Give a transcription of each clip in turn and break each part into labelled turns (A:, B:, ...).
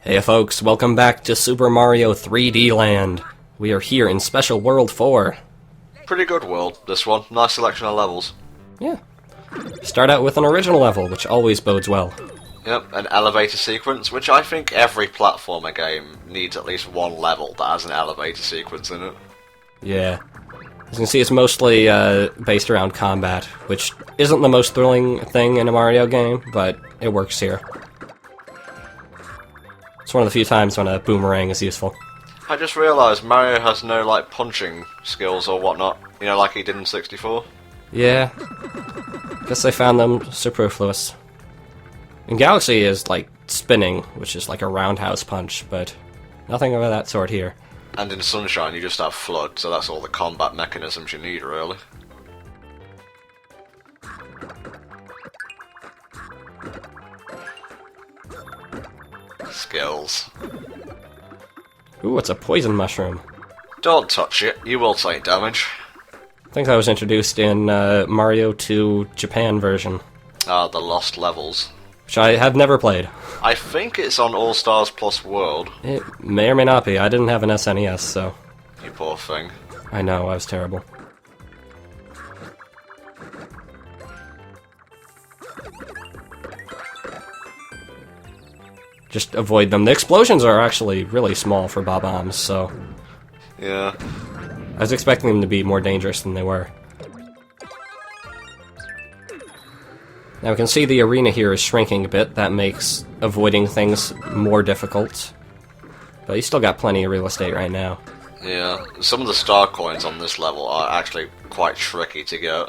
A: Hey folks, welcome back to Super Mario 3D Land. We are here in Special World 4.
B: Pretty good world, this one. Nice selection of levels.
A: Yeah. Start out with an original level, which always bodes well.
B: Yep, an elevator sequence, which I think every platformer game needs at least one level that has an elevator sequence in it.
A: Yeah. As you can see, it's mostly based around combat, which isn't the most thrilling thing in a Mario game, but it works here. It's one of the few times when a boomerang is useful.
B: I just realised Mario has no, like, punching skills or whatnot, you know, like he did in 64.
A: Yeah. Guess they found them superfluous. And Galaxy is, like, spinning, which is like a roundhouse punch, but nothing of that sort here.
B: And in Sunshine you just have Flood, so that's all the combat mechanisms you need, really. Skills.
A: Ooh, it's a poison mushroom.
B: Don't touch it, you will take damage.
A: I think that was introduced in Mario 2 Japan version.
B: Ah, the Lost Levels.
A: Which I have never played.
B: I think it's on All Stars Plus World.
A: It may or may not be. I didn't have an SNES, so...
B: You poor thing.
A: I know, I was terrible. Just avoid them. The explosions are actually really small for bob-ombs, so...
B: Yeah.
A: I was expecting them to be more dangerous than they were. Now we can see the arena here is shrinking a bit. That makes avoiding things more difficult. But you still got plenty of real estate right now.
B: Yeah, some of the star coins on this level are actually quite tricky to get.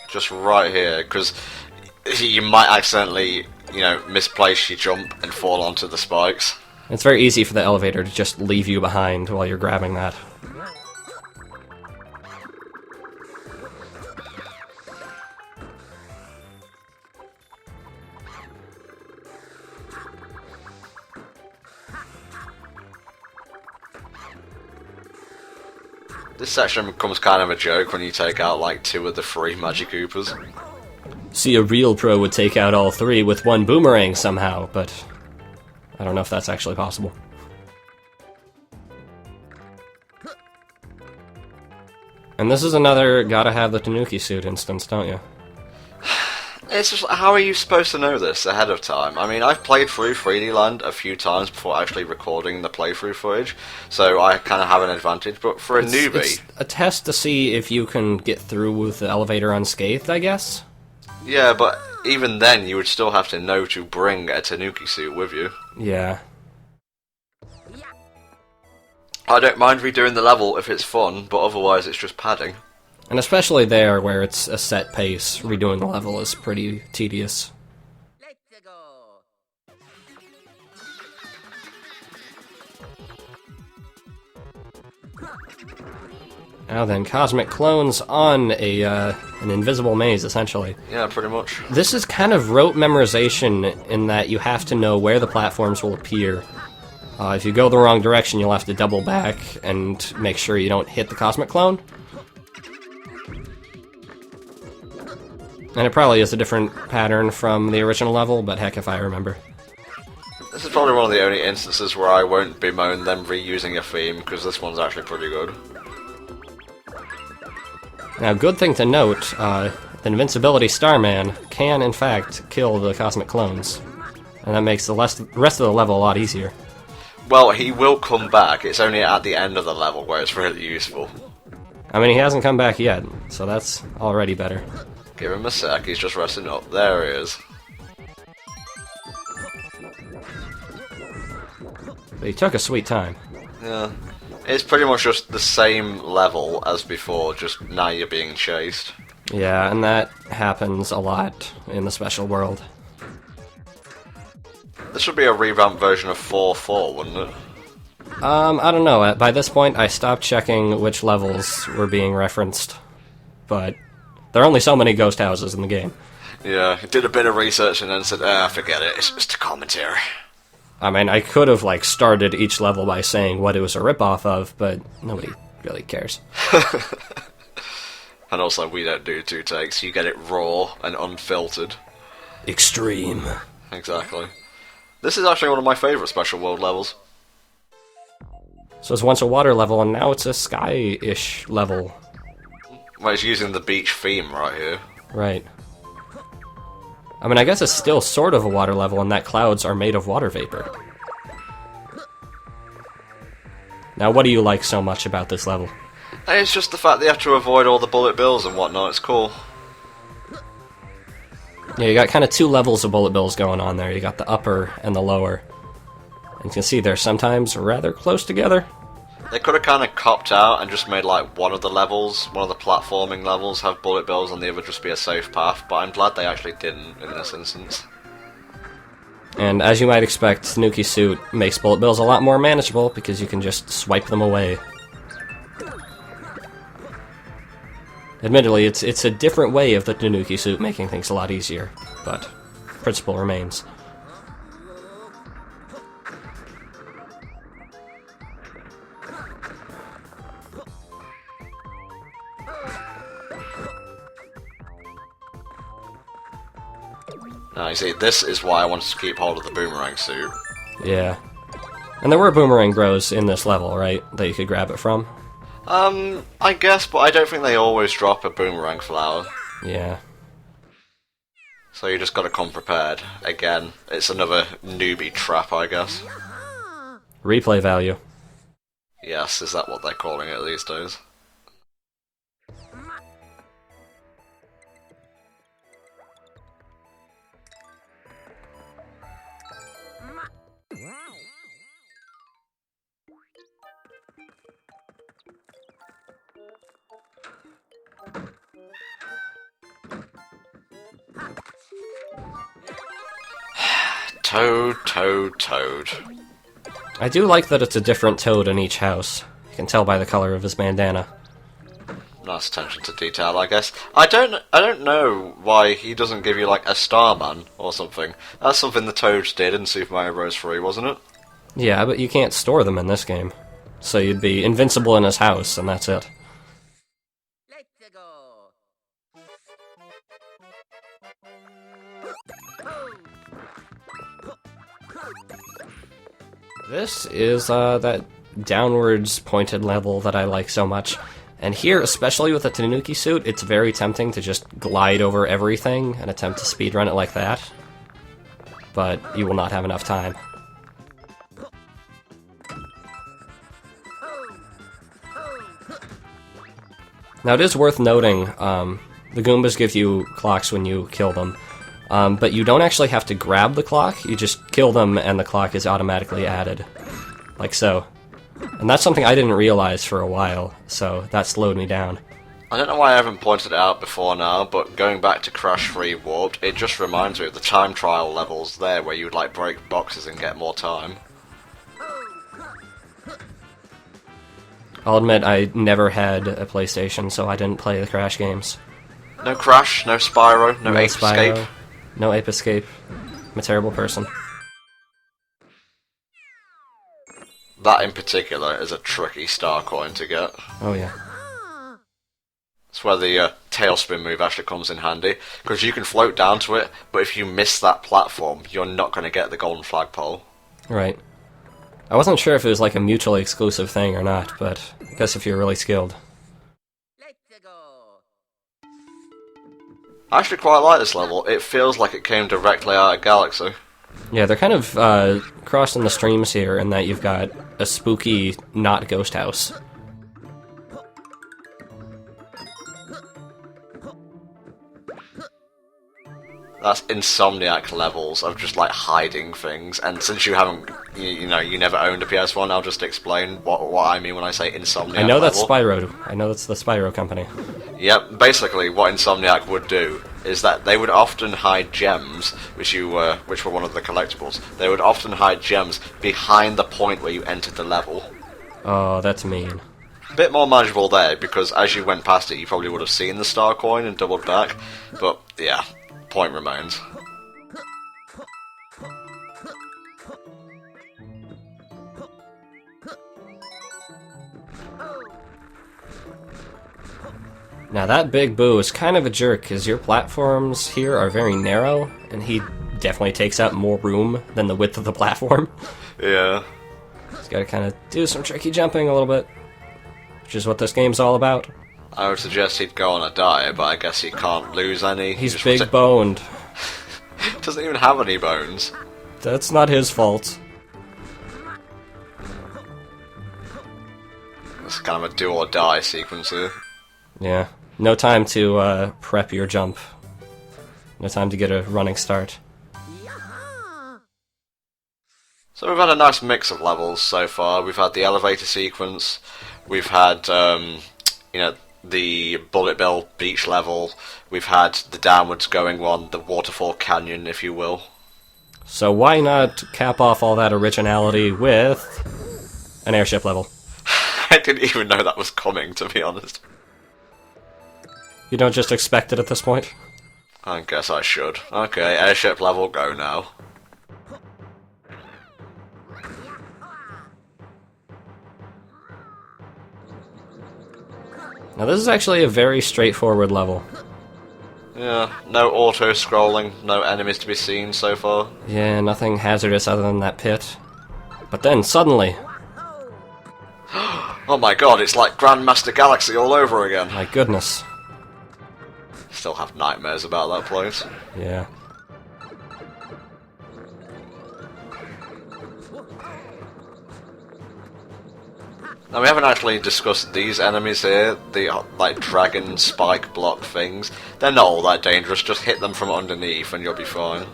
B: Just right here, because you might accidentally, you know, misplace your jump and fall onto the spikes.
A: It's very easy for the elevator to just leave you behind while you're grabbing that.
B: This section becomes kind of a joke when you take out like 2 of the 3 Magic Koopas.
A: See, a real pro would take out all 3 with one boomerang somehow, but I don't know if that's actually possible. And this is another gotta have the Tanooki suit instance, don't you?
B: It's just, how are you supposed to know this ahead of time? I mean, I've played through 3D Land a few times before actually recording the playthrough footage, so I kind of have an advantage, but for a newbie...
A: It's a test to see if you can get through with the elevator unscathed, I guess?
B: Yeah, but even then, you would still have to know to bring a Tanooki suit with you.
A: Yeah.
B: I don't mind redoing the level if it's fun, but otherwise it's just padding.
A: And especially there, where it's a set pace, redoing the level is pretty tedious.
C: Let's go.
A: Now then, cosmic clones on an invisible maze, essentially.
B: Yeah, pretty much.
A: This is kind of rote memorization in that you have to know where the platforms will appear. If you go the wrong direction, you'll have to double back and make sure you don't hit the cosmic clone. And it probably is a different pattern from the original level, but heck if I remember.
B: This is probably one of the only instances where I won't bemoan them reusing a theme, because this one's actually pretty good.
A: Now, good thing to note, the Invincibility Starman can, in fact, kill the cosmic clones. And that makes the rest of the level a lot easier.
B: Well, he will come back, it's only at the end of the level where it's really useful.
A: I mean, he hasn't come back yet, so that's already better.
B: Give him a sec, he's just resting up. There he is.
A: But he took a sweet time.
B: Yeah. It's pretty much just the same level as before, just now you're being chased.
A: Yeah, and that happens a lot in the special world.
B: This would be a revamped version of 4.4, wouldn't it?
A: I don't know. By this point, I stopped checking which levels were being referenced. But there are only so many ghost houses in the game.
B: Yeah, did a bit of research and then said, forget it, it's just a commentary.
A: I mean, I could have, like, started each level by saying what it was a ripoff of, but nobody really cares.
B: And also, we don't do 2 takes, you get it raw and unfiltered.
A: Extreme.
B: exactly. This is actually one of my favourite special world levels.
A: So it's once a water level, and now it's a sky-ish level.
B: Well, it's using the beach theme right here.
A: Right. I mean, I guess it's still sort of a water level, in that clouds are made of water vapor. Now, what do you like so much about this level?
B: It's just the fact that you have to avoid all the bullet bills and whatnot, it's cool.
A: Yeah, you got kind of two levels of bullet bills going on there. You got the upper and the lower. And you can see they're sometimes rather close together.
B: They could have kind of copped out and just made like one of the levels, one of the platforming levels, have bullet bills and the other just be a safe path, but I'm glad they actually didn't in this instance.
A: And as you might expect, Tanooki Suit makes bullet bills a lot more manageable because you can just swipe them away. Admittedly, it's a different way of the Tanooki Suit making things a lot easier, but principle remains.
B: Now, you see, this is why I wanted to keep hold of the boomerang suit.
A: Yeah. And there were boomerang bros in this level, right? That you could grab it from?
B: I guess, but I don't think they always drop a boomerang flower.
A: Yeah.
B: So you just gotta come prepared. Again, it's another newbie trap, I guess.
A: Replay value.
B: Yes, is that what they're calling it these days? Toad, Toad, Toad.
A: I do like that it's a different Toad in each house. You can tell by the color of his bandana.
B: Nice attention to detail, I guess. I don't know why he doesn't give you like a Starman or something. That's something the Toads did in Super Mario Bros. 3, wasn't it?
A: Yeah, but you can't store them in this game. So you'd be invincible in his house, and that's it.
C: Let's go.
A: This is that downwards pointed level that I like so much. And here, especially with the Tanooki Suit, it's very tempting to just glide over everything and attempt to speedrun it like that. But you will not have enough time. Now it is worth noting, the Goombas give you clocks when you kill them. But you don't actually have to grab the clock, you just kill them and the clock is automatically added. Like so. And that's something I didn't realize for a while, so that slowed me down.
B: I don't know why I haven't pointed it out before now, but going back to Crash 3 Warped, it just reminds me of the time trial levels there where you'd like break boxes and get more time.
A: I'll admit I never had a PlayStation, so I didn't play the Crash games.
B: No Crash, no Spyro, no Ape
A: Spyro,
B: Escape.
A: No Ape Escape. I'm a terrible person.
B: That in particular is a tricky star coin to get.
A: Oh yeah.
B: That's where the tailspin move actually comes in handy, because you can float down to it, but if you miss that platform, you're not going to get the golden flagpole.
A: Right. I wasn't sure if it was like a mutually exclusive thing or not, but I guess if you're really skilled.
C: Let's go.
B: I actually quite like this level. It feels like it came directly out of Galaxy.
A: Yeah, they're kind of crossing the streams here in that you've got a spooky, not ghost house.
B: That's Insomniac levels of just like hiding things, and since you haven't, you never owned a PS1, I'll just explain what I mean when I say Insomniac
A: I know
B: level.
A: that's Spyro. I know that's the Spyro company.
B: Yep, basically what Insomniac would do is that they would often hide gems, which were one of the collectibles. They would often hide gems behind the point where you entered the level.
A: Oh, that's mean.
B: A bit more manageable there, because as you went past it, you probably would have seen the star coin and doubled back, but yeah. Point remains.
A: Now that Big Boo is kind of a jerk, because your platforms here are very narrow, and he definitely takes up more room than the width of the platform.
B: Yeah.
A: He's got to kind of do some tricky jumping a little bit, which is what this game's all about.
B: I would suggest he'd go on a diet, but I guess he can't lose any.
A: He's big-boned.
B: Doesn't even have any bones.
A: That's not his fault.
B: It's kind of a do-or-die sequence here.
A: Yeah. No time to prep your jump. No time to get a running start.
B: So we've had a nice mix of levels so far. We've had the elevator sequence. We've had, the Bullet Bill beach level. We've had the downwards going one, the waterfall canyon, if you will.
A: So why not cap off all that originality with an airship level?
B: I didn't even know that was coming, to be honest.
A: You don't just expect it at this point?
B: I guess I should. Okay, airship level, go now.
A: Now this is actually a very straightforward level.
B: Yeah, no auto-scrolling, no enemies to be seen so far.
A: Yeah, nothing hazardous other than that pit. But then, suddenly...
B: Oh my god, it's like Grandmaster Galaxy all over again.
A: My goodness.
B: Still have nightmares about that place.
A: Yeah.
B: Now we haven't actually discussed these enemies here, the like dragon spike block things. They're not all that dangerous, just hit them from underneath and you'll be fine.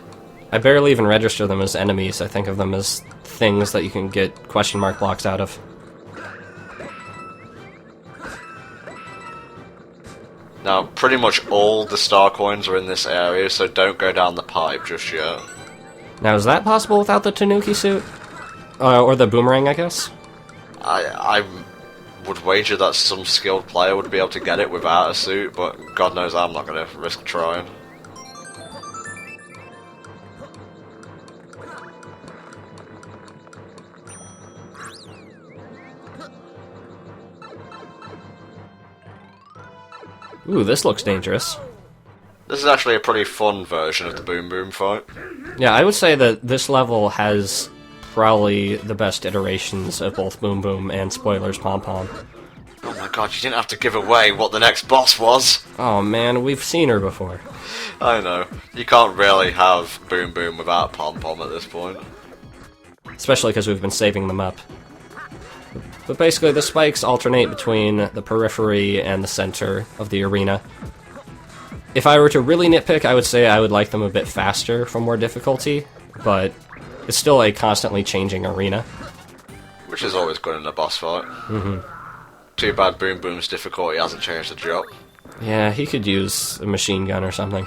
A: I barely even register them as enemies. I think of them as things that you can get question mark blocks out of.
B: Now, pretty much all the star coins are in this area, so don't go down the pipe just yet.
A: Now, is that possible without the Tanooki suit? Or the boomerang, I guess?
B: I would wager that some skilled player would be able to get it without a suit, but God knows I'm not going to risk trying.
A: Ooh, this looks dangerous.
B: This is actually a pretty fun version of the Boom Boom fight.
A: Yeah, I would say that this level has probably the best iterations of both Boom Boom and spoilers Pom Pom.
B: Oh my god, you didn't have to give away what the next boss was!
A: Oh man, we've seen her before.
B: I know. You can't really have Boom Boom without Pom Pom at this point.
A: Especially because we've been saving them up. But basically, the spikes alternate between the periphery and the center of the arena. If I were to really nitpick, I would say I would like them a bit faster for more difficulty, but it's still a constantly changing arena.
B: Which is always good in a boss fight. Mm-hmm. Too bad Boom Boom's difficulty hasn't changed a drop.
A: Yeah, he could use a machine gun or something.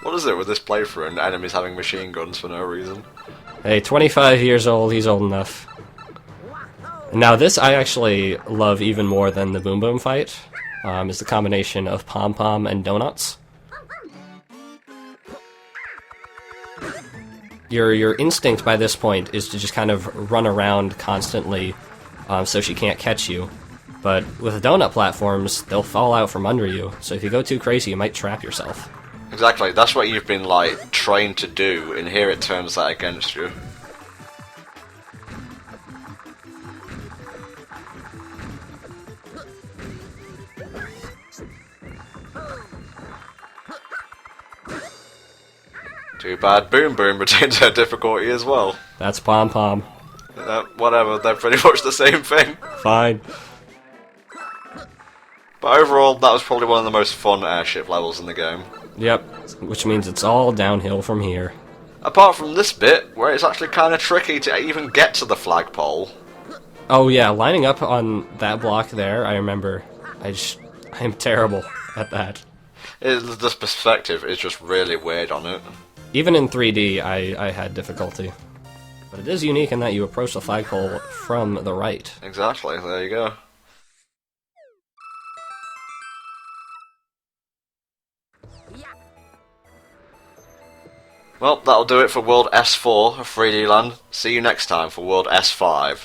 B: What is it with this playthrough and enemies having machine guns for no reason?
A: Hey, 25 years old, he's old enough. Now this I actually love even more than the Boom Boom fight, is the combination of Pom Pom and Donuts. Your instinct by this point is to just kind of run around constantly so she can't catch you. But with donut platforms, they'll fall out from under you, so if you go too crazy you might trap yourself.
B: Exactly, that's what you've been, like, trained to do, and here it turns that against you. Too bad Boom Boom retains her difficulty as well.
A: That's Pom Pom.
B: Whatever, they're pretty much the same thing.
A: Fine.
B: But overall, that was probably one of the most fun airship levels in the game.
A: Yep, which means it's all downhill from here.
B: Apart from this bit, where it's actually kind of tricky to even get to the flagpole.
A: Oh yeah, lining up on that block there, I remember. I'm terrible at that.
B: The perspective is just really weird on it.
A: Even in 3D, I had difficulty. But it is unique in that you approach the flagpole from the right.
B: Exactly, there you go. Well, that'll do it for World S4 of 3D Land. See you next time for World S5.